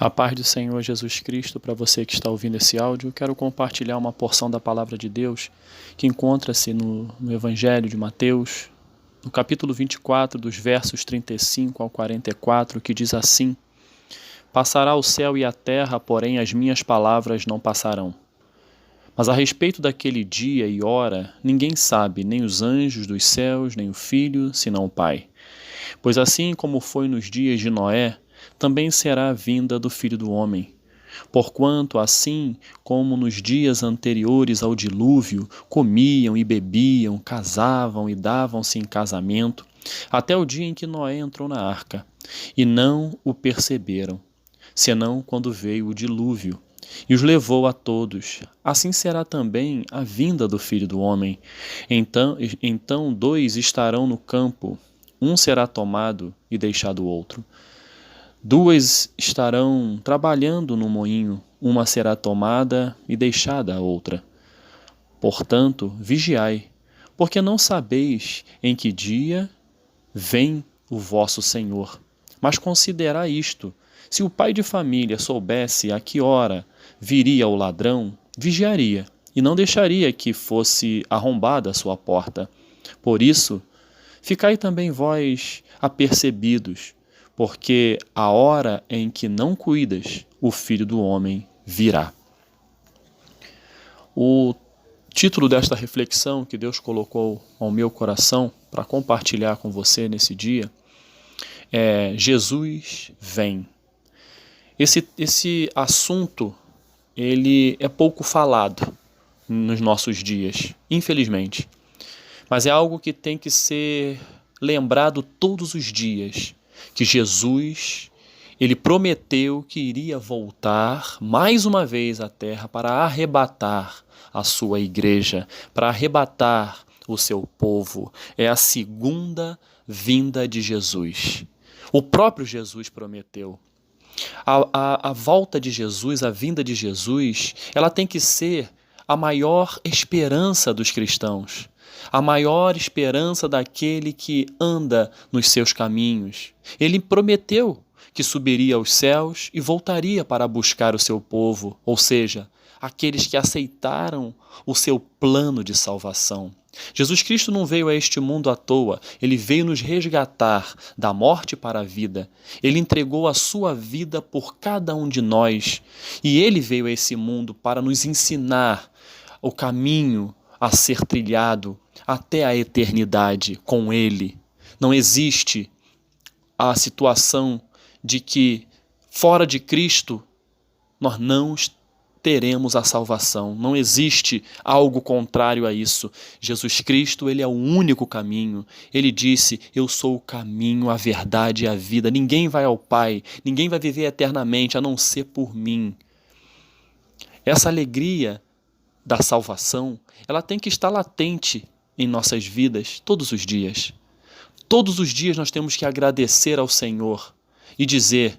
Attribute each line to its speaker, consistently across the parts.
Speaker 1: A paz do Senhor Jesus Cristo para você que está ouvindo esse áudio. Eu quero compartilhar uma porção da palavra de Deus que encontra-se no Evangelho de Mateus, no capítulo 24, dos versos 35 ao 44, que diz assim: Passará o céu e a terra, porém as minhas palavras não passarão. Mas a respeito daquele dia e hora, ninguém sabe, nem os anjos dos céus, nem o Filho, senão o Pai. Pois assim como foi nos dias de Noé, também será a vinda do Filho do Homem. Porquanto, assim como nos dias anteriores ao dilúvio, comiam e bebiam, casavam e davam-se em casamento, até o dia em que Noé entrou na arca, e não o perceberam, senão quando veio o dilúvio, e os levou a todos. Assim será também a vinda do Filho do Homem. Então dois estarão no campo, um será tomado e deixado o outro. Duas estarão trabalhando no moinho, uma será tomada e deixada a outra. Portanto, vigiai, porque não sabeis em que dia vem o vosso Senhor. Mas considerai isto: se o pai de família soubesse a que hora viria o ladrão, vigiaria, e não deixaria que fosse arrombada a sua porta. Por isso, ficai também vós apercebidos, porque a hora em que não cuidas, o Filho do Homem virá. O título desta reflexão que Deus colocou ao meu coração para compartilhar com você nesse dia é Jesus vem. Esse assunto ele é pouco falado nos nossos dias, infelizmente. Mas é algo que tem que ser lembrado todos os dias, que Jesus, ele prometeu que iria voltar mais uma vez à terra para arrebatar a sua igreja, para arrebatar o seu povo. É a segunda vinda de Jesus. O próprio Jesus prometeu. A volta de Jesus, a vinda de Jesus, ela tem que ser a maior esperança dos cristãos, a maior esperança daquele que anda nos seus caminhos. Ele prometeu que subiria aos céus e voltaria para buscar o seu povo, ou seja, aqueles que aceitaram o seu plano de salvação. Jesus Cristo não veio a este mundo à toa, ele veio nos resgatar da morte para a vida. Ele entregou a sua vida por cada um de nós e ele veio a esse mundo para nos ensinar o caminho a ser trilhado até a eternidade com ele. Não existe a situação de que fora de Cristo nós não teremos a salvação. Não existe algo contrário a isso. Jesus Cristo, ele é o único caminho. Ele disse: eu sou o caminho, a verdade e a vida. Ninguém vai ao Pai, ninguém vai viver eternamente a não ser por mim. Essa alegria da salvação, ela tem que estar latente em nossas vidas todos os dias. Todos os dias nós temos que agradecer ao Senhor e dizer: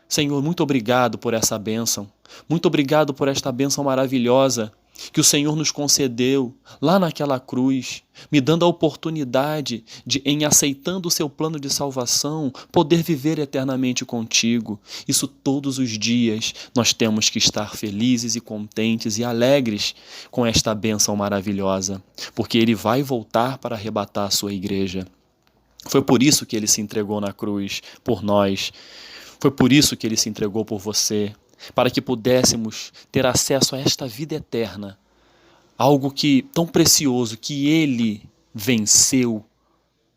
Speaker 1: Senhor, muito obrigado por essa bênção. Muito obrigado por esta bênção maravilhosa que o Senhor nos concedeu lá naquela cruz, me dando a oportunidade de, em aceitando o seu plano de salvação, poder viver eternamente contigo. Isso todos os dias nós temos que estar felizes e contentes e alegres com esta bênção maravilhosa, porque Ele vai voltar para arrebatar a sua igreja. Foi por isso que Ele se entregou na cruz por nós. Foi por isso que Ele se entregou por você, para que pudéssemos ter acesso a esta vida eterna, algo que tão precioso que Ele venceu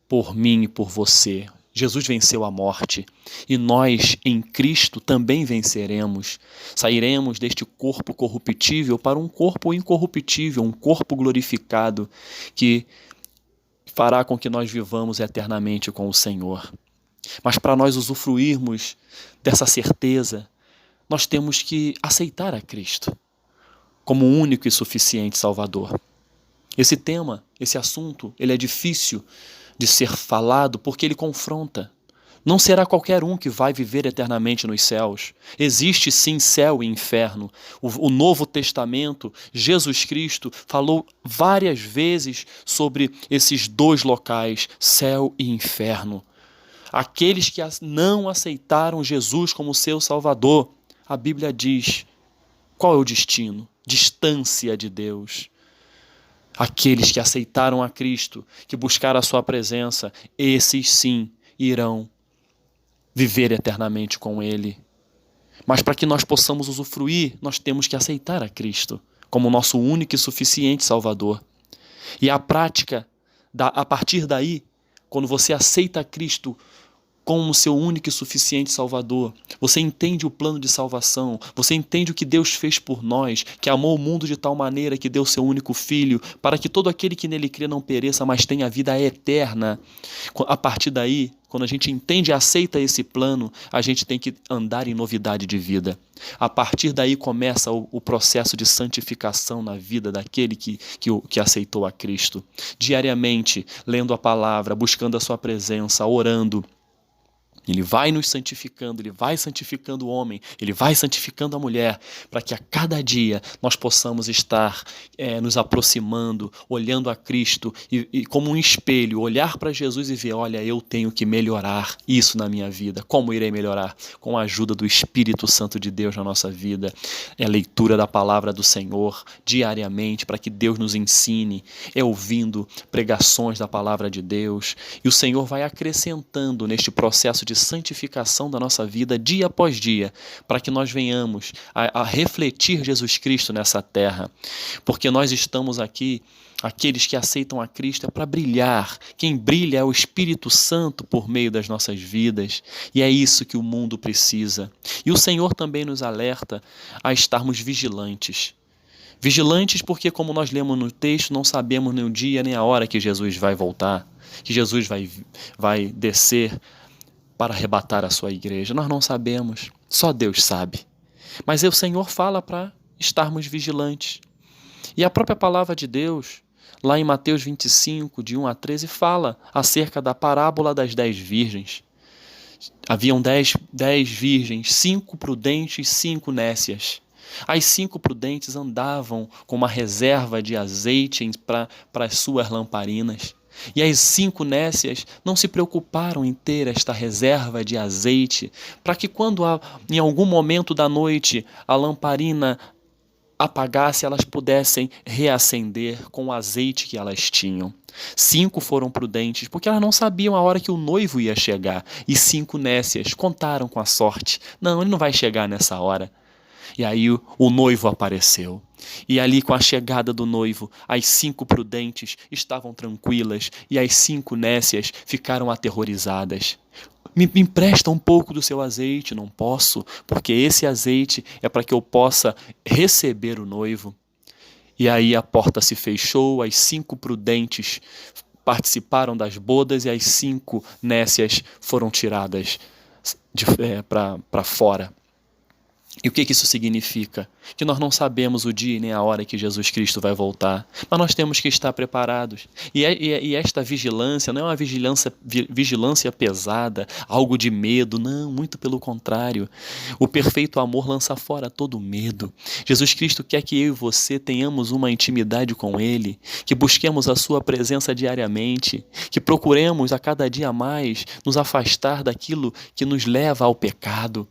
Speaker 1: por mim e por você. Jesus venceu a morte e nós em Cristo também venceremos. Sairemos deste corpo corruptível para um corpo incorruptível, um corpo glorificado que fará com que nós vivamos eternamente com o Senhor. Mas para nós usufruirmos dessa certeza, nós temos que aceitar a Cristo como o único e suficiente Salvador. Esse tema, esse assunto, ele é difícil de ser falado porque ele confronta. Não será qualquer um que vai viver eternamente nos céus. Existe sim céu e inferno. O Novo Testamento, Jesus Cristo, falou várias vezes sobre esses dois locais, céu e inferno. Aqueles que não aceitaram Jesus como seu Salvador a Bíblia diz qual é o destino? Distância de Deus. Aqueles que aceitaram a Cristo, que buscaram a sua presença, esses sim irão viver eternamente com Ele. Mas para que nós possamos usufruir, nós temos que aceitar a Cristo como nosso único e suficiente Salvador. E a prática, a partir daí, quando você aceita a Cristo como seu único e suficiente Salvador, você entende o plano de salvação, você entende o que Deus fez por nós, que amou o mundo de tal maneira que deu seu único Filho, para que todo aquele que nele crê não pereça, mas tenha vida eterna. A partir daí, quando a gente entende e aceita esse plano, a gente tem que andar em novidade de vida. A partir daí começa o processo de santificação na vida daquele que aceitou a Cristo. Diariamente, lendo a palavra, buscando a sua presença, orando, Ele vai nos santificando, Ele vai santificando o homem, Ele vai santificando a mulher, para que a cada dia nós possamos estar nos aproximando, olhando a Cristo e como um espelho, olhar para Jesus e ver, olha, eu tenho que melhorar isso na minha vida. Como irei melhorar? Com a ajuda do Espírito Santo de Deus na nossa vida. É a leitura da palavra do Senhor diariamente, para que Deus nos ensine, ouvindo pregações da palavra de Deus. E o Senhor vai acrescentando neste processo de santificação da nossa vida dia após dia, para que nós venhamos a refletir Jesus Cristo nessa terra, porque nós estamos aqui, aqueles que aceitam a Cristo, é para brilhar. Quem brilha é o Espírito Santo por meio das nossas vidas, e é isso que o mundo precisa. E o Senhor também nos alerta a estarmos vigilantes. Vigilantes porque, como nós lemos no texto, não sabemos nem o dia nem a hora que Jesus vai voltar, que Jesus vai descer para arrebatar a sua igreja. Nós não sabemos, só Deus sabe. Mas o Senhor fala para estarmos vigilantes. E a própria palavra de Deus, lá em Mateus 25, de 1 a 13, fala acerca da parábola das 10 virgens. Haviam 10 virgens, 5 prudentes e 5 nécias. As 5 prudentes andavam com uma reserva de azeite para as suas lamparinas. E as 5 nécias não se preocuparam em ter esta reserva de azeite, para que quando em algum momento da noite a lamparina apagasse, elas pudessem reacender com o azeite que elas tinham. 5 foram prudentes, porque elas não sabiam a hora que o noivo ia chegar. E 5 nécias contaram com a sorte. Não, ele não vai chegar nessa hora. E aí o noivo apareceu. E ali, com a chegada do noivo, as 5 prudentes estavam tranquilas e as 5 nécias ficaram aterrorizadas. Me empresta um pouco do seu azeite. Não posso, porque esse azeite é para que eu possa receber o noivo. E aí a porta se fechou, as 5 prudentes participaram das bodas e as 5 nécias foram tiradas para fora. E o que isso significa? Que nós não sabemos o dia nem a hora que Jesus Cristo vai voltar, mas nós temos que estar preparados. E esta vigilância não é uma vigilância pesada, algo de medo, não, muito pelo contrário. O perfeito amor lança fora todo medo. Jesus Cristo quer que eu e você tenhamos uma intimidade com Ele, que busquemos a sua presença diariamente, que procuremos a cada dia mais nos afastar daquilo que nos leva ao pecado.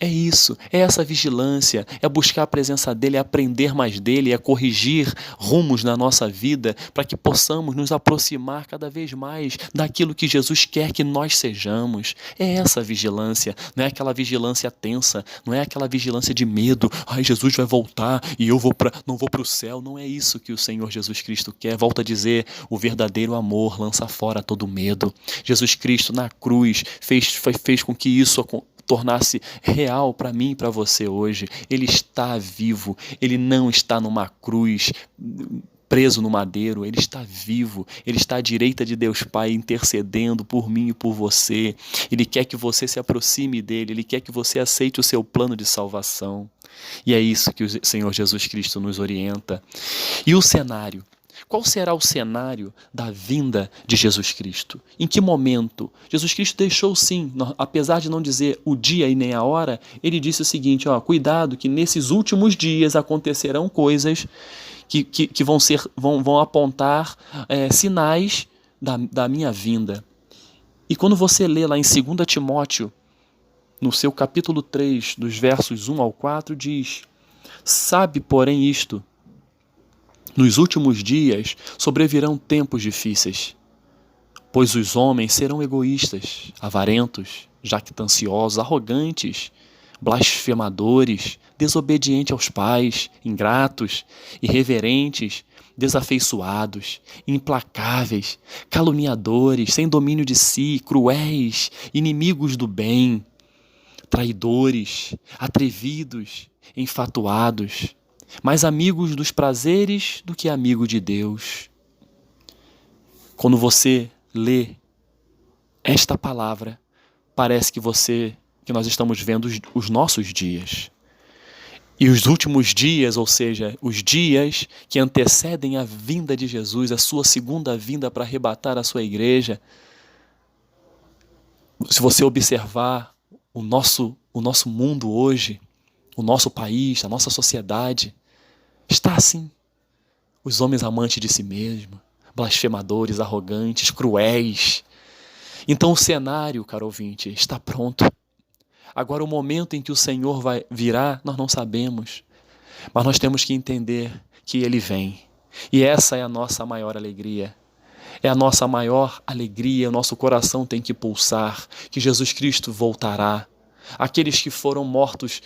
Speaker 1: É isso, é essa vigilância, é buscar a presença dEle, é aprender mais dEle, é corrigir rumos na nossa vida para que possamos nos aproximar cada vez mais daquilo que Jesus quer que nós sejamos. É essa vigilância, não é aquela vigilância tensa, não é aquela vigilância de medo, ai, Jesus vai voltar e eu não vou para o céu. Não é isso que o Senhor Jesus Cristo quer. Volta a dizer, o verdadeiro amor lança fora todo medo. Jesus Cristo na cruz fez com que isso tornasse real para mim e para você hoje. Ele está vivo, ele não está numa cruz preso no madeiro, ele está vivo, ele está à direita de Deus Pai intercedendo por mim e por você. Ele quer que você se aproxime dele, ele quer que você aceite o seu plano de salvação. E é isso que o Senhor Jesus Cristo nos orienta. E o cenário? Qual será o cenário da vinda de Jesus Cristo? Em que momento? Jesus Cristo deixou sim, apesar de não dizer o dia e nem a hora, ele disse o seguinte, cuidado que nesses últimos dias acontecerão coisas que vão apontar sinais da minha vinda. E quando você lê lá em 2 Timóteo, no seu capítulo 3, dos versos 1 ao 4, diz: sabe, porém, isto, nos últimos dias sobrevirão tempos difíceis, pois os homens serão egoístas, avarentos, jactanciosos, arrogantes, blasfemadores, desobedientes aos pais, ingratos, irreverentes, desafeiçoados, implacáveis, caluniadores, sem domínio de si, cruéis, inimigos do bem, traidores, atrevidos, enfatuados, mais amigos dos prazeres do que amigo de Deus. Quando você lê esta palavra, parece que nós estamos vendo os nossos dias. E os últimos dias, ou seja, os dias que antecedem a vinda de Jesus, a sua segunda vinda para arrebatar a sua igreja. Se você observar o nosso mundo hoje, o nosso país, a nossa sociedade, está assim. Os homens amantes de si mesmos, blasfemadores, arrogantes, cruéis. Então o cenário, caro ouvinte, está pronto. Agora o momento em que o Senhor virá, nós não sabemos. Mas nós temos que entender que Ele vem. E essa é a nossa maior alegria. É a nossa maior alegria, o nosso coração tem que pulsar, que Jesus Cristo voltará. Aqueles que foram mortos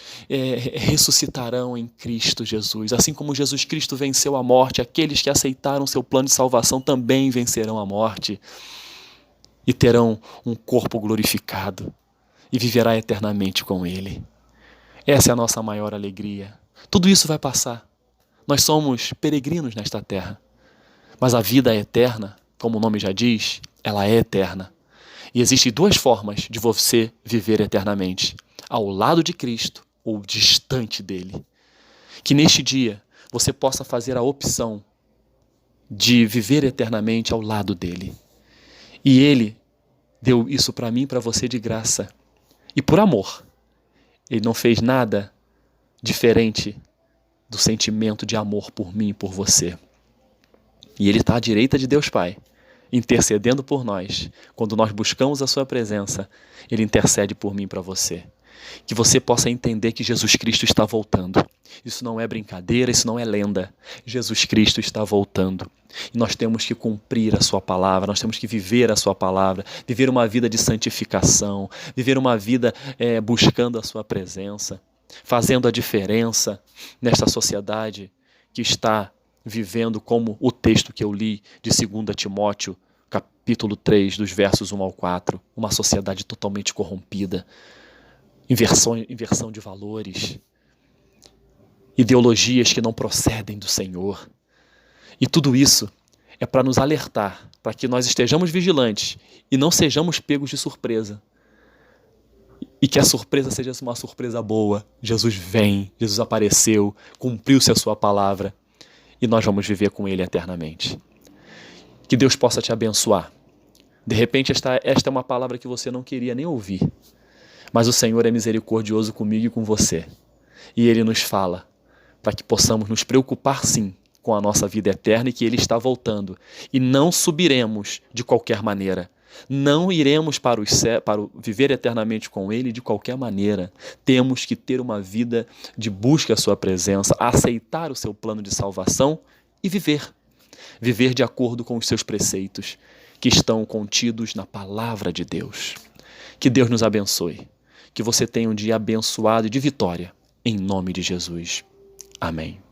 Speaker 1: ressuscitarão em Cristo Jesus. Assim como Jesus Cristo venceu a morte, aqueles que aceitaram seu plano de salvação também vencerão a morte e terão um corpo glorificado e viverá eternamente com Ele. Essa é a nossa maior alegria. Tudo isso vai passar. Nós somos peregrinos nesta terra, mas a vida é eterna, como o nome já diz, ela é eterna. E existem duas formas de você viver eternamente: ao lado de Cristo ou distante dele. Que neste dia você possa fazer a opção de viver eternamente ao lado dele. E ele deu isso para mim e para você de graça. E por amor. Ele não fez nada diferente do sentimento de amor por mim e por você. E ele está à direita de Deus Pai, intercedendo por nós. Quando nós buscamos a sua presença, ele intercede por mim e para você. Que você possa entender que Jesus Cristo está voltando. Isso não é brincadeira, isso não é lenda. Jesus Cristo está voltando. E nós temos que cumprir a sua palavra, nós temos que viver a sua palavra, viver uma vida de santificação, viver uma vida buscando a sua presença, fazendo a diferença nesta sociedade que está vivendo, como o texto que eu li de 2 Timóteo, capítulo 3, dos versos 1 ao 4, uma sociedade totalmente corrompida, inversão de valores, ideologias que não procedem do Senhor. E tudo isso é para nos alertar, para que nós estejamos vigilantes e não sejamos pegos de surpresa. E que a surpresa seja uma surpresa boa. Jesus vem, Jesus apareceu, cumpriu-se a sua palavra e nós vamos viver com Ele eternamente. Que Deus possa te abençoar. De repente esta é uma palavra que você não queria nem ouvir, mas o Senhor é misericordioso comigo e com você. E Ele nos fala para que possamos nos preocupar sim com a nossa vida eterna e que Ele está voltando. E não subiremos de qualquer maneira. Não iremos para viver eternamente com Ele de qualquer maneira. Temos que ter uma vida de busca à sua presença, aceitar o seu plano de salvação e viver. Viver de acordo com os seus preceitos que estão contidos na palavra de Deus. Que Deus nos abençoe. Que você tenha um dia abençoado e de vitória. Em nome de Jesus. Amém.